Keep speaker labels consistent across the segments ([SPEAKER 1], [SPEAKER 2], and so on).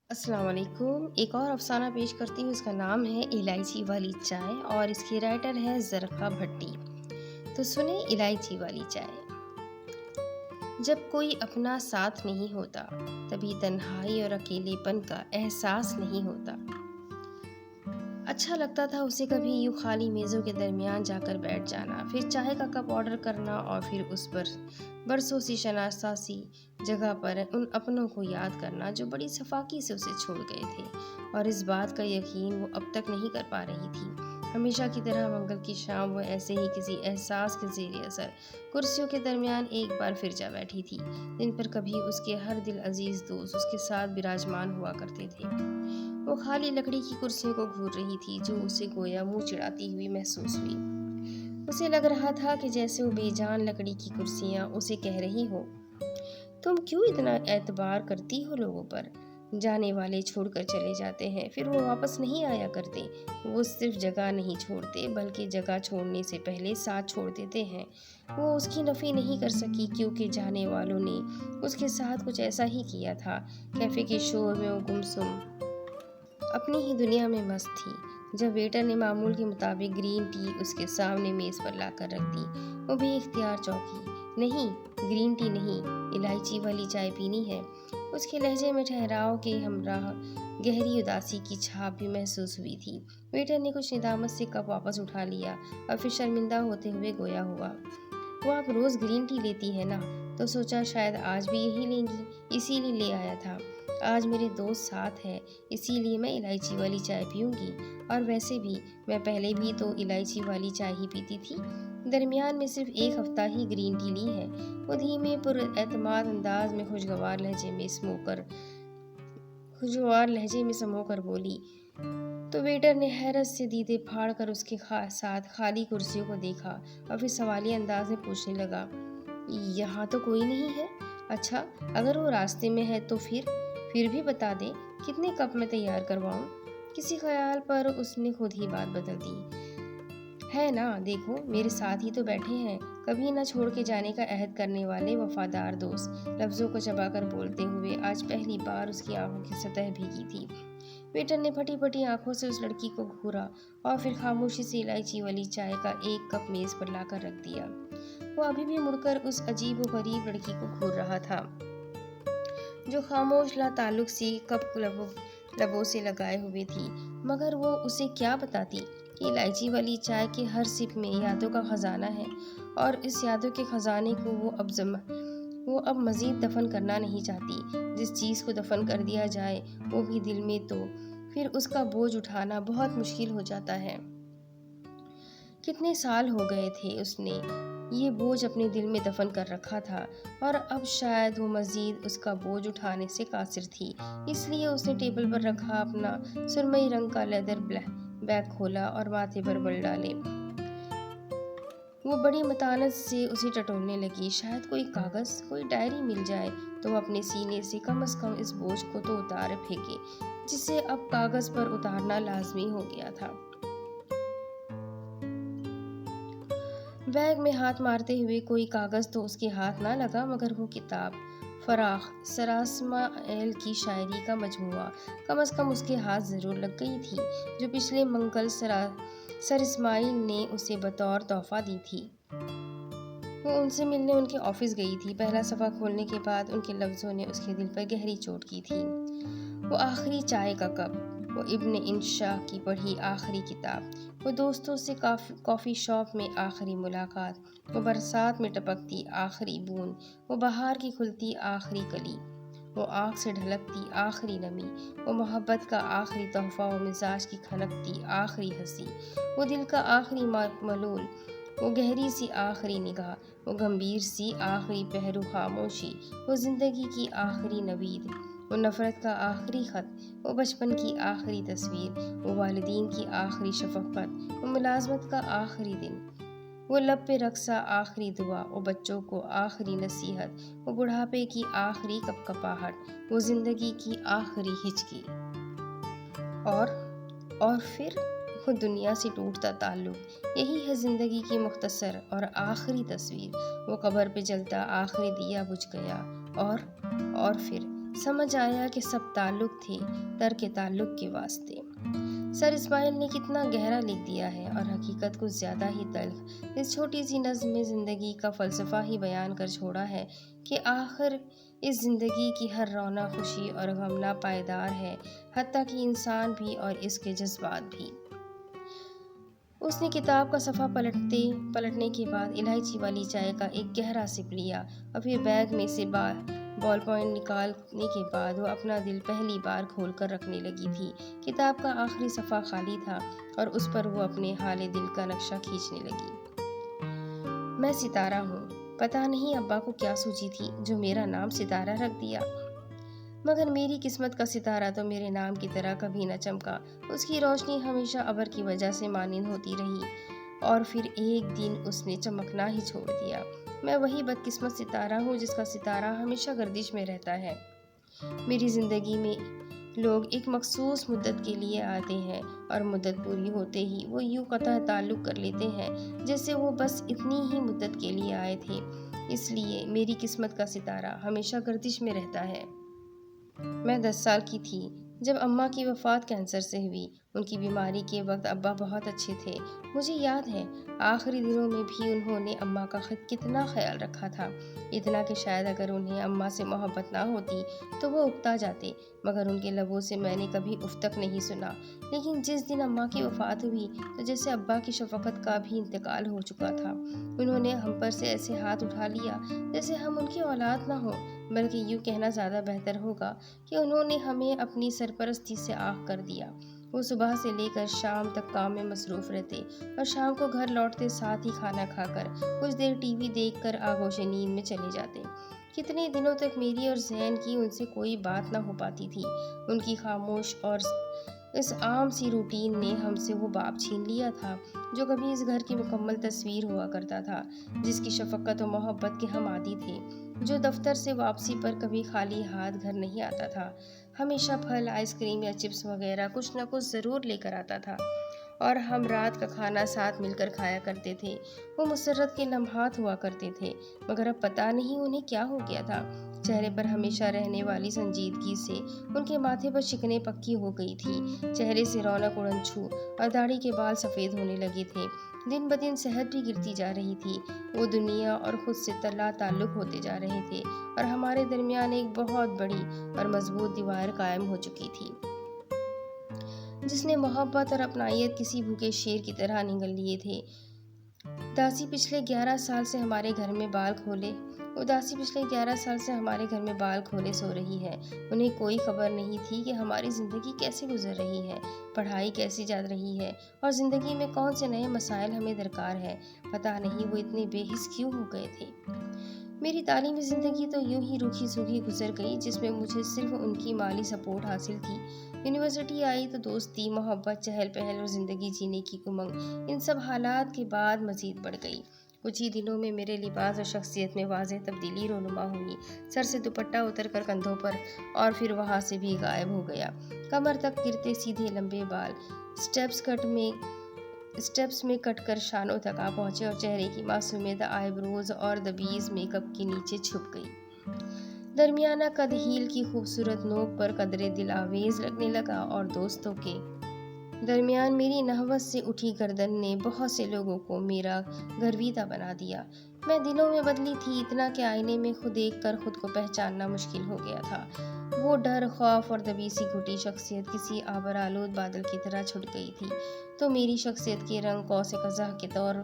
[SPEAKER 1] السلام علیکم۔ ایک اور افسانہ پیش کرتی ہوں، اس کا نام ہے الائچی والی چائے اور اس کی رائٹر ہے زرقا بھٹی۔ تو سنیں الائچی والی چائے۔ جب کوئی اپنا ساتھ نہیں ہوتا تبھی تنہائی اور اکیلے پن کا احساس نہیں ہوتا۔ اچھا لگتا تھا اسے کبھی یوں خالی میزوں کے درمیان جا کر بیٹھ جانا، پھر چائے کا کپ آرڈر کرنا اور پھر اس پر برسوں سی شناسا سی جگہ پر ان اپنوں کو یاد کرنا جو بڑی صفاقی سے اسے چھوڑ گئے تھے، اور اس بات کا یقین وہ اب تک نہیں کر پا رہی تھی۔ ہمیشہ کی طرح منگل کی شام وہ ایسے ہی کسی احساس کے زیر اثر کرسیوں کے درمیان ایک بار پھر جا بیٹھی تھی، جن پر کبھی اس کے ہر دل عزیز دوست اس کے ساتھ براجمان ہوا کرتے تھے۔ وہ خالی لکڑی کی کرسیوں کو گھور رہی تھی جو اسے گویا منہ چڑھاتی ہوئی محسوس ہوئی۔ اسے لگ رہا تھا کہ جیسے وہ بے جان لکڑی کی کرسیاں اسے کہہ رہی ہو، تم کیوں اتنا اعتبار کرتی ہو لوگوں پر؟ جانے والے چھوڑ کر چلے جاتے ہیں، پھر وہ واپس نہیں آیا کرتے۔ وہ صرف جگہ نہیں چھوڑتے بلکہ جگہ چھوڑنے سے پہلے ساتھ چھوڑ دیتے ہیں۔ وہ اس کی نفی نہیں کر سکی کیونکہ جانے والوں نے اس کے ساتھ کچھ ایسا ہی کیا تھا۔ کیفے کے شور میں وہ گمسم اپنی ہی دنیا میں مست تھی۔ جب ویٹر نے معمول کے مطابق گرین ٹی اس کے سامنے میز پر لا کر رکھ دی، وہ بے اختیار چونکی۔ نہیں، گرین ٹی نہیں، الائچی والی چائے پینی ہے۔ اس کے لہجے میں ٹھہراؤ کے ہمراہ گہری اداسی کی چھاپ بھی محسوس ہوئی تھی۔ ویٹر نے کچھ ندامت سے کپ واپس اٹھا لیا اور پھر شرمندہ ہوتے ہوئے گویا ہوا، وہ آپ روز گرین ٹی لیتی ہیں نا، تو سوچا شاید آج بھی یہی لیں گی، اسی لیے لے آیا تھا۔ آج میرے دوست ساتھ ہے، اسی لیے میں الائچی والی چائے پیوں گی، اور ویسے بھی میں پہلے بھی تو الائچی والی چائے ہی پیتی تھی، درمیان میں صرف ایک ہفتہ ہی گرین ٹی لی ہے۔ وہ دھیمے پر اعتماد انداز میں خوشگوار لہجے میں سمو کر بولی۔ تو ویٹر نے حیرت سے دیدے پھاڑ کر اس کے ساتھ خالی کرسیوں کو دیکھا اور پھر سوالیہ انداز میں پوچھنے لگا، یہاں تو کوئی نہیں ہے؟ اچھا، اگر وہ راستے میں ہے تو پھر بھی بتا دے، کتنے کپ میں تیار کرواؤں؟ کسی خیال پر اس نے خود ہی بات بدل دی۔ ہے نا، دیکھو میرے ساتھ ہی تو بیٹھے ہیں، کبھی نہ چھوڑ کے جانے کا عہد کرنے والے وفادار دوست۔ لفظوں کو چبا کر بولتے ہوئے آج پہلی بار اس کی آنکھوں کی سطح بھیگی تھی۔ ویٹر نے پھٹی پھٹی آنکھوں سے اس لڑکی کو گھورا اور پھر خاموشی سے الائچی والی چائے کا ایک کپ میز پر لا کر رکھ دیا۔ وہ ابھی بھی مڑ کر اس عجیب و غریب لڑکی کو گھور رہا تھا جو خاموش لا تعلق سی کپ لبوں سے لگائے ہوئے تھی، مگر وہ اسے کیا بتاتی کہ الائچی والی چائے کے ہر سپ میں یادوں کا خزانہ ہے، اور اس یادوں کے خزانے کو وہ اب مزید دفن کرنا نہیں چاہتی۔ جس چیز کو دفن کر دیا جائے وہ بھی دل میں، تو پھر اس کا بوجھ اٹھانا بہت مشکل ہو جاتا ہے۔ کتنے سال ہو گئے تھے اس نے یہ بوجھ اپنے دل میں دفن کر رکھا تھا، اور اب شاید وہ مزید اس کا بوجھ اٹھانے سے قاصر تھی۔ اس لیے اس نے ٹیبل پر رکھا اپنا سرمئی رنگ کا لیدر بیگ کھولا اور ماتھے پر بل ڈالے۔ وہ بڑی متانت سے اسے ٹٹولنے لگی۔ شاید کوئی کاغذ، کوئی ڈائری مل جائے تو وہ اپنے سینے سے کم از کم اس بوجھ کو تو اتار پھینکے جسے اب کاغذ پر اتارنا لازمی ہو گیا تھا۔ بیگ میں ہاتھ مارتے ہوئے کوئی کاغذ تو اس کے ہاتھ نہ لگا، مگر وہ کتاب، فراخ سراسمائیل کی شاعری کا مجموعہ، کم از کم اس کے ہاتھ ضرور لگ گئی تھی، جو پچھلے منگل سر اسماعیل نے اسے بطور تحفہ دی تھی۔ وہ ان سے ملنے ان کے آفس گئی تھی۔ پہلا صفحہ کھولنے کے بعد ان کے لفظوں نے اس کے دل پر گہری چوٹ کی تھی۔ وہ آخری چائے کا کپ، وہ ابن انشا کی پڑھی آخری کتاب، وہ دوستوں سے کافی شاپ میں آخری ملاقات، وہ برسات میں ٹپکتی آخری بوند، وہ بہار کی کھلتی آخری کلی، وہ آنکھ سے ڈھلکتی آخری نمی، وہ محبت کا آخری تحفہ، وہ مزاج کی کھنکتی آخری ہنسی، وہ دل کا آخری ملول، وہ گہری سی آخری نگاہ، وہ گمبھیر سی آخری پہلو خاموشی، وہ زندگی کی آخری نوید، وہ نفرت کا آخری خط، وہ بچپن کی آخری تصویر، وہ والدین کی آخری شفقت، وہ ملازمت کا آخری دن، وہ لب پہ رقصہ آخری دعا، وہ بچوں کو آخری نصیحت، وہ بڑھاپے کی آخری کپکپاہٹ، وہ زندگی کی آخری ہچکی، اور پھر وہ دنیا سے ٹوٹتا تعلق۔ یہی ہے زندگی کی مختصر اور آخری تصویر۔ وہ قبر پہ جلتا آخری دیا بجھ گیا، اور پھر समझ आया कि सब ताल्लुक थे तर्क ताल्लुक के वास्ते। सर इस्माइल ने कितना गहरा लिख दिया है और हकीकत कुछ ज़्यादा ही तल्ख इस छोटी सी नज़्म में ज़िंदगी का फ़लसफ़ा ही बयान कर छोड़ा है कि आखिर इस ज़िंदगी की हर रौनक खुशी और गम ना पायदार है, हत्ता कि इंसान भी और इसके जज्बात भी। उसने किताब का सफ़ा पलटने के बाद इलायची वाली चाय का एक गहरा सिप लिया और फिर बैग में से बॉल पॉइंट निकालने के बाद वो अपना दिल पहली बार खोल कर रखने लगी थी। किताब का आखिरी सफ़ा खाली था और उस पर वो अपने हाले दिल का नक्शा खींचने लगी। मैं सितारा हूँ। पता नहीं अब्बा को क्या सूझी थी जो मेरा नाम सितारा रख दिया, मगर मेरी किस्मत का सितारा तो मेरे नाम की तरह कभी न चमका। उसकी रोशनी हमेशा अबर की वजह से मानिंद होती रही और फिर एक दिन उसने चमकना ही छोड़ दिया। मैं वही बदकिस्मत सितारा हूँ जिसका सितारा हमेशा गर्दिश में रहता है। मेरी ज़िंदगी में लोग एक मखसूस मुद्दत के लिए आते हैं और मुद्दत पूरी होते ही वो यूँ कतः ताल्लुक़ कर लेते हैं जैसे वो बस इतनी ही मुद्दत के लिए आए थे। इसलिए मेरी किस्मत का सितारा हमेशा गर्दिश में रहता है। मैं 10 साल की थी जब अम्मा की वफ़ात कैंसर से हुई। उनकी बीमारी के वक्त अब्बा बहुत अच्छे थे। मुझे याद है आखिरी दिनों में भी उन्होंने अम्मा का कितना ख्याल रखा था, इतना कि शायद अगर उन्हें अम्मा से मोहब्बत ना होती तो वो उकता जाते, मगर उनके लबों से मैंने कभी उफ तक नहीं सुना। लेकिन जिस दिन अम्मा की वफ़ात हुई तो जैसे अब्बा की शफ़क़त का भी इंतकाल हो चुका था। उन्होंने हम पर से ऐसे हाथ उठा लिया जैसे हम उनकी औलाद ना हो, बल्कि यूँ कहना ज़्यादा बेहतर होगा कि उन्होंने हमें अपनी सरपरस्ती से आग कर दिया। वो सुबह से लेकर शाम तक काम में मसरूफ़ रहते और शाम को घर लौटते साथ ही खाना खाकर कुछ देर टीवी देखकर आगोश नींद में चले जाते। कितने दिनों तक मेरी और जैन की उनसे कोई बात ना हो पाती थी। उनकी खामोश और इस आम सी रूटीन ने हमसे वो बाप छीन लिया था जो कभी इस घर की मुकम्मल तस्वीर हुआ करता था, जिसकी शफ़क़त और मोहब्बत के हम आदी थे, जो दफ्तर से वापसी पर कभी खाली हाथ घर नहीं आता था, हमेशा फल, आइसक्रीम या चिप्स वगैरह कुछ न कुछ ज़रूर लेकर आता था और हम रात का खाना साथ मिलकर खाया करते थे। वो मुसर्रत के लम्हात हुआ करते थे, मगर अब पता नहीं उन्हें क्या हो गया था। चेहरे पर हमेशा रहने वाली संजीदगी से उनके माथे पर शिकने पक्की हो गई थी। चेहरे से रौनक उड़न छू और दाढ़ी के बाल सफ़ेद होने लगे थे। दिन ब दिन सेहत भी गिरती जा रही थी। वो दुनिया और ख़ुद से ताल्लुक़ होते जा रहे थे और हमारे दरमियान एक बहुत बड़ी और मजबूत दीवार कायम हो चुकी थी, जिसने मोहब्बत और अपनायत किसी भूखे शेर की तरह निगल लिए थे। उदासी पिछले 11 साल से हमारे घर में बाल खोले सो रही है। उन्हें कोई खबर नहीं थी कि हमारी ज़िंदगी कैसे गुजर रही है, पढ़ाई कैसी जा रही है और ज़िंदगी में कौन से नए मसाइल हमें दरकार है। पता नहीं वो इतने बेहिस क्यों हो गए थे। मेरी तालीमी ज़िंदगी तो यूं ही रूखी सूखी गुजर गई, जिसमें मुझे सिर्फ उनकी माली सपोर्ट हासिल थी। यूनिवर्सिटी आई तो दोस्ती, मोहब्बत, चहल पहल और ज़िंदगी जीने की उमंग इन सब हालात के बाद मज़ीद बढ़ गई। कुछ ही दिनों में मेरे लिबास और शख्सियत में वाज़ेह तब्दीली रोनुमा हुई। सर से दुपट्टा उतर कर कंधों पर और फिर वहाँ से भी गायब हो गया। कमर तक गिरते सीधे लंबे बाल स्टेप्स में कट कर शानों तक आ पहुँचे और चेहरे की मासूमियत आईब्रोज और दबीज मेकअप के नीचे छुप गई। दरमियाना कद हील की खूबसूरत नोक पर कदरे दिल आवेज लगने लगा और दोस्तों के दरमियान मेरी नहवत से उठी गर्दन ने बहुत से लोगों को मेरा गर्विता बना दिया। मैं दिनों में बदली थी, इतना कि आईने में खुद देख कर खुद को पहचानना मुश्किल हो गया था। वो डर, खौफ और दबी सी घुटी शख्सियत किसी आबरालूद बादल की तरह छुट गई थी, तो मेरी शख्सियत के रंग कौसे कज़ाह के तौर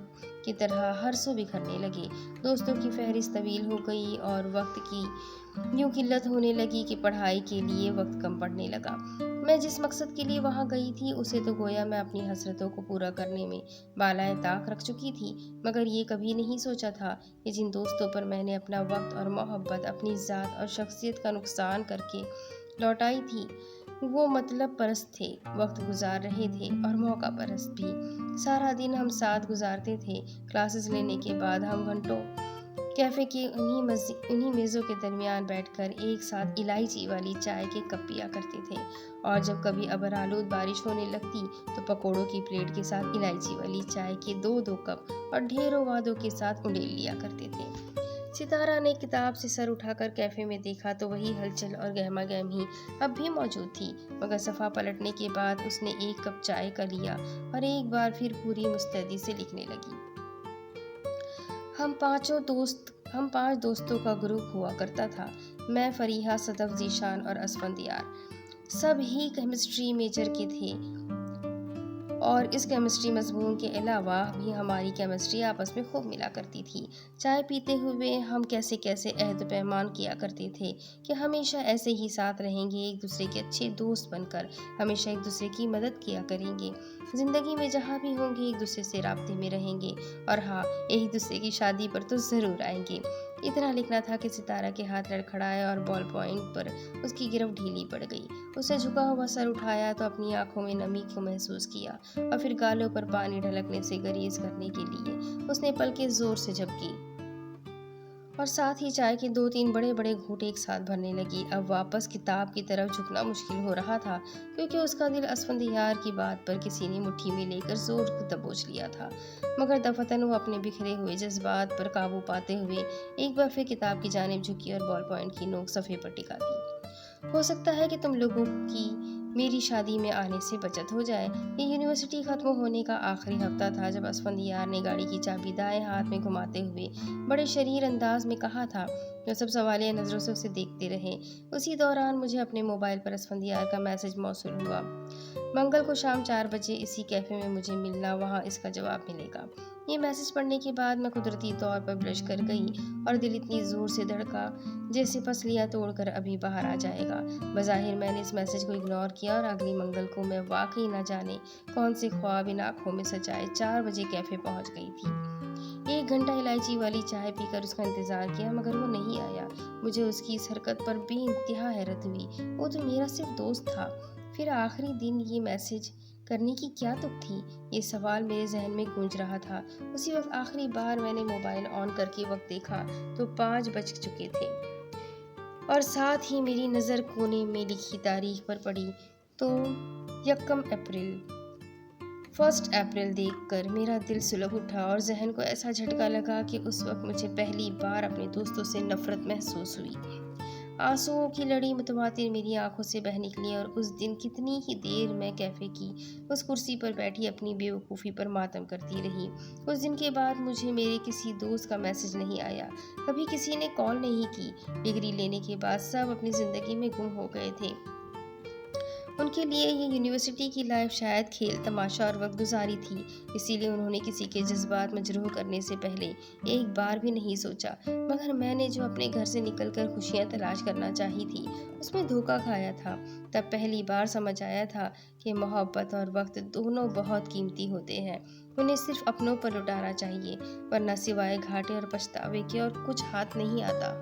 [SPEAKER 1] की तरह हर सू बिखरने लगे। दोस्तों की फहरिस्त तवील हो गई और वक्त की यूँ किल्लत होने लगी कि पढ़ाई के लिए वक्त कम पड़ने लगा। मैं जिस मकसद के लिए वहाँ गई थी उसे तो गोया मैं अपनी हसरतों को पूरा करने में बालाए ताक रख चुकी थी, मगर ये कभी नहीं सोचा था कि जिन दोस्तों पर मैंने अपना वक्त और मोहब्बत, अपनी ज़ात और शख्सियत का नुकसान करके लौटाई थी, वो मतलब परस्त थे, वक्त गुजार रहे थे और मौका परस्त भी। सारा दिन हम साथ गुजारते थे। क्लासेस लेने के बाद हम घंटों कैफ़े की उन्हीं मेज़ों के दरमियान बैठकर एक साथ इलायची वाली चाय के कप पिया करते थे और जब कभी अबरालूद बारिश होने लगती तो पकोड़ों की प्लेट के साथ इलायची वाली चाय के दो कप और ढेरों वादों के साथ उंडेल लिया करते थे। सितारा ने किताब से सर उठाकर कैफे में देखा तो वही हलचल और गहमा गहमी अब भी मौजूद थी, मगर सफ़ा पलटने के बाद उसने एक कप चाय का लिया और एक बार फिर पूरी मुस्तैदी से लिखने लगी। हम पांच दोस्तों का ग्रुप हुआ करता था। मैं, फरीहा, सदफ, जीशान और असफंदियार। सब ही केमिस्ट्री मेजर के थे और इस केमिस्ट्री मजमून के अलावा भी हमारी केमिस्ट्री आपस में खूब मिला करती थी। चाय पीते हुए हम कैसे कैसे अहद पैमान किया करते थे कि हमेशा ऐसे ही साथ रहेंगे, एक दूसरे के अच्छे दोस्त बनकर हमेशा एक दूसरे की मदद किया करेंगे, ज़िंदगी में जहाँ भी होंगे एक दूसरे से राब्ते में रहेंगे और हाँ, एक दूसरे की शादी पर तो ज़रूर आएंगे। इतना लिखना था कि सितारा के हाथ लड़खड़ाए और बॉल पॉइंट पर उसकी गिरफ्त ढीली पड़ गई। उसने झुका हुआ सर उठाया तो अपनी आंखों में नमी को महसूस किया और फिर गालों पर पानी ढलकने से गरीज करने के लिए उसने पलकें जोर से झपकी और साथ ही चाय के 2-3 बड़े बड़े घूंट एक साथ भरने लगी। अब वापस किताब की तरफ झुकना मुश्किल हो रहा था क्योंकि उसका दिल असफंदियार की बात पर किसी ने मुट्ठी में लेकर जोर से दबोच लिया था, मगर दफतन वो अपने बिखरे हुए जज्बात पर काबू पाते हुए एक बार फिर किताब की जानिब झुकी और बॉल पॉइंट की नोक सफ़े पर टिका दी। हो सकता है कि तुम लोगों की मेरी शादी में आने से बचत हो जाए। ये यूनिवर्सिटी ख़त्म होने का आखिरी हफ्ता था जब असफंदियार ने गाड़ी की चाबी दाएं हाथ में घुमाते हुए बड़े शरीर अंदाज में कहा था। जो सब सवालिया नज़रों से उसे देखते रहे। उसी दौरान मुझे अपने मोबाइल पर असफंदियार का मैसेज मौसूल हुआ। मंगल को शाम 4 बजे इसी कैफ़े में मुझे मिलना, वहाँ इसका जवाब मिलेगा। ये मैसेज पढ़ने के बाद मैं कुदरती तौर पर ब्लश कर गई और दिल इतनी ज़ोर से धड़का जैसे पसलियाँ तोड़कर अभी बाहर आ जाएगा। बज़ाहिर मैंने इस मैसेज को इग्नोर किया और अगली मंगल को मैं वाकई न जाने कौन से ख्वाब इन आँखों में सजाए 4 बजे कैफ़े पहुँच गई थी। 1 घंटा इलायची वाली चाय पीकर उसका इंतज़ार किया, मगर वो नहीं आया। मुझे उसकी इस हरकत पर बेइंतहा हैरत हुई। वो तो मेरा सिर्फ दोस्त था, फिर आखिरी दिन ये मैसेज करने की क्या तुक थी? ये सवाल मेरे जहन में गूंज रहा था। उसी वक्त आखिरी बार मैंने मोबाइल ऑन करके वक्त देखा तो 5 बज चुके थे और साथ ही मेरी नज़र कोने में लिखी तारीख पर पड़ी तो 1 अप्रैल। 1 अप्रैल देखकर मेरा दिल सुलग उठा और जहन को ऐसा झटका लगा कि उस वक्त मुझे पहली बार अपने दोस्तों से नफरत महसूस हुई। आंसुओं की लड़ी मुतवातिर मेरी आंखों से बह निकली और उस दिन कितनी ही देर मैं कैफ़े की उस कुर्सी पर बैठी अपनी बेवकूफ़ी पर मातम करती रही। उस दिन के बाद मुझे मेरे किसी दोस्त का मैसेज नहीं आया, कभी किसी ने कॉल नहीं की। डिग्री लेने के बाद सब अपनी ज़िंदगी में गुम हो गए थे। उनके लिए ये यूनिवर्सिटी की लाइफ शायद खेल तमाशा और वक्त गुजारी थी, इसीलिए उन्होंने किसी के जज्बात मजरूह करने से पहले एक बार भी नहीं सोचा। मगर मैंने जो अपने घर से निकलकर खुशियाँ तलाश करना चाही थी उसमें धोखा खाया था। तब पहली बार समझ आया था कि मोहब्बत और वक्त दोनों बहुत कीमती होते हैं, उन्हें सिर्फ अपनों पर लुटाना चाहिए, वरना सिवाय घाटे और पछतावे के और कुछ हाथ नहीं आता।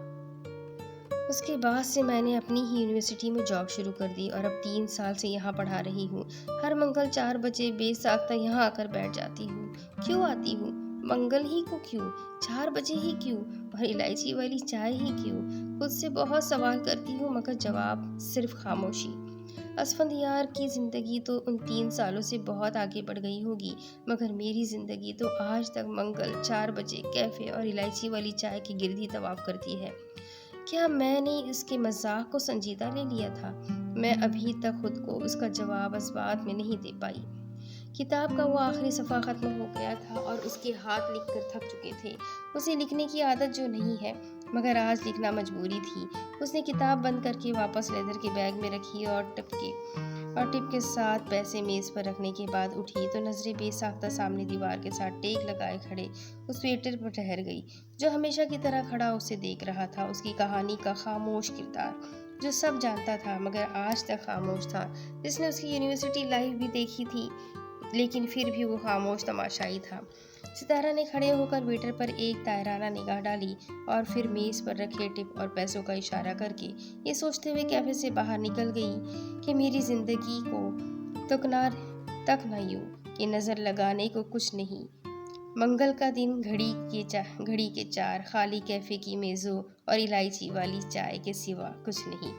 [SPEAKER 1] उसके बाद से मैंने अपनी ही यूनिवर्सिटी में जॉब शुरू कर दी और अब 3 साल से यहाँ पढ़ा रही हूँ। हर मंगल 4 बजे बेसाख्ता यहाँ आकर बैठ जाती हूँ। क्यों आती हूँ? मंगल ही को क्यों? 4 बजे ही क्यों? और इलायची वाली चाय ही क्यों? खुद से बहुत सवाल करती हूँ, मगर जवाब सिर्फ खामोशी। असफंदियार की ज़िंदगी तो उन 3 सालों से बहुत आगे बढ़ गई होगी, मगर मेरी ज़िंदगी तो आज तक मंगल 4 बजे कैफ़े और इलायची वाली चाय के गिर्द ही तवाफ करती है। क्या मैंने इसके मजाक को संजीदा ले लिया था? मैं अभी तक खुद को उसका जवाब इस बात में नहीं दे पाई। किताब का वो आखिरी सफ़ा ख़त्म हो गया था और उसके हाथ लिखकर थक चुके थे। उसे लिखने की आदत जो नहीं है, मगर आज लिखना मजबूरी थी। उसने किताब बंद करके वापस लेदर के बैग में रखी और टिप के साथ पैसे मेज़ पर रखने के बाद उठी तो नज़रें बेसाख्ता सामने दीवार के साथ टेक लगाए खड़े उस वेटर पर ठहर गई, जो हमेशा की तरह खड़ा उसे देख रहा था। उसकी कहानी का खामोश किरदार जो सब जानता था मगर आज तक खामोश था, जिसने उसकी यूनिवर्सिटी लाइफ भी देखी थी लेकिन फिर भी वो खामोश तमाशाई था। सितारा ने खड़े होकर वेटर पर एक तायराना निगाह डाली और फिर मेज़ पर रखे टिप और पैसों का इशारा करके ये सोचते हुए कैफे से बाहर निकल गई कि मेरी ज़िंदगी को तक न यूं कि नज़र लगाने को कुछ नहीं। मंगल का दिन घड़ी के 4 खाली कैफ़े की मेज़ों और इलायची वाली चाय के सिवा कुछ नहीं।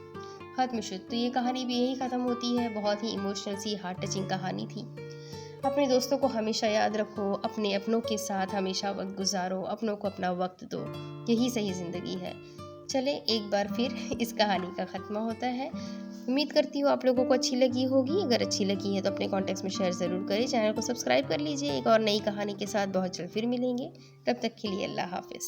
[SPEAKER 1] खत्म शुद। तो ये कहानी भी यही ख़त्म होती है। बहुत ही इमोशनल सी हार्ट टचिंग कहानी थी। अपने दोस्तों को हमेशा याद रखो, अपने अपनों के साथ हमेशा वक्त गुजारो, अपनों को अपना वक्त दो। یہی صحیح زندگی ہے۔ چلیں ایک بار پھر اس کہانی کا خاتمہ ہوتا ہے۔ امید کرتی ہوں آپ لوگوں کو اچھی لگی ہوگی۔ اگر اچھی لگی ہے تو اپنے کانٹیکٹس میں شیئر ضرور کریں، چینل کو سبسکرائب کر لیجئے۔ ایک اور نئی کہانی کے ساتھ بہت جلد پھر ملیں گے، تب تک کے لیے اللہ حافظ۔